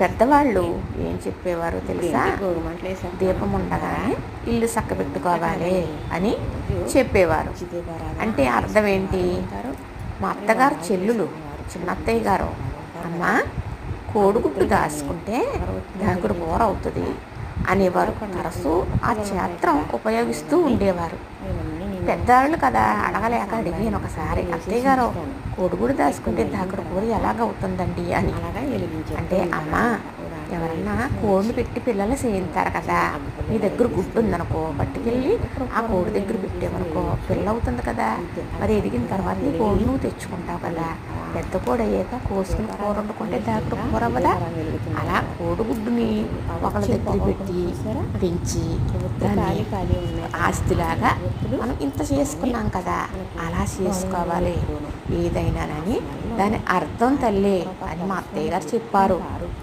పెద్దవాళ్ళు ఏం చెప్పేవారు తెలుసా? దీపం ఉండగానే ఇల్లు చక్కబెట్టుకోవాలి అని చెప్పేవారు. అంటే అర్థం ఏంటి? మా అత్తగారు చెల్లులు, చిన్నత్తయ్య గారు, అమ్మ కోడిగుడ్డు దాచుకుంటే దాకుడు కూర అవుతుంది అనేవారు. తరచూ ఆ క్షేత్రం ఉపయోగిస్తూ ఉండేవారు. పెద్దవాళ్ళు కదా, అడగలేక అడిగాను ఒకసారి, అత్తయ్య గారు కోడిగుడ్డు దాచుకుంటే దాకుడు కూర ఎలాగవుతుందండి అని. అంటే అమ్మ, ఎవరన్నా కోడిని పెట్టి పిల్లలు చేయించారు కదా, నీ దగ్గర గుడ్డు ఉందనుకో, పట్టుకెళ్ళి ఆ కోడి దగ్గర పెట్టామనుకో పిల్ల అవుతుంది కదా, మరి ఎదిగిన తర్వాత నీ కోడి నువ్వు తెచ్చుకుంటావు కదా, పెద్ద కోడి అయ్యాక కోసుకుని కూర వండుకుంటే దాకుడు కూర అవ్వదా? అలా కోడిగుడ్డుని ఒకళ్ళ దగ్గర పెట్టి పెంచి దాన్ని ఆస్తిలాగా మనం ఇంత చేసుకున్నాం కదా, అలా చేసుకోవాలి ఏదైనానని దాని అర్థం తల్లి అని మా అత్తయ్య గారు చెప్పారు.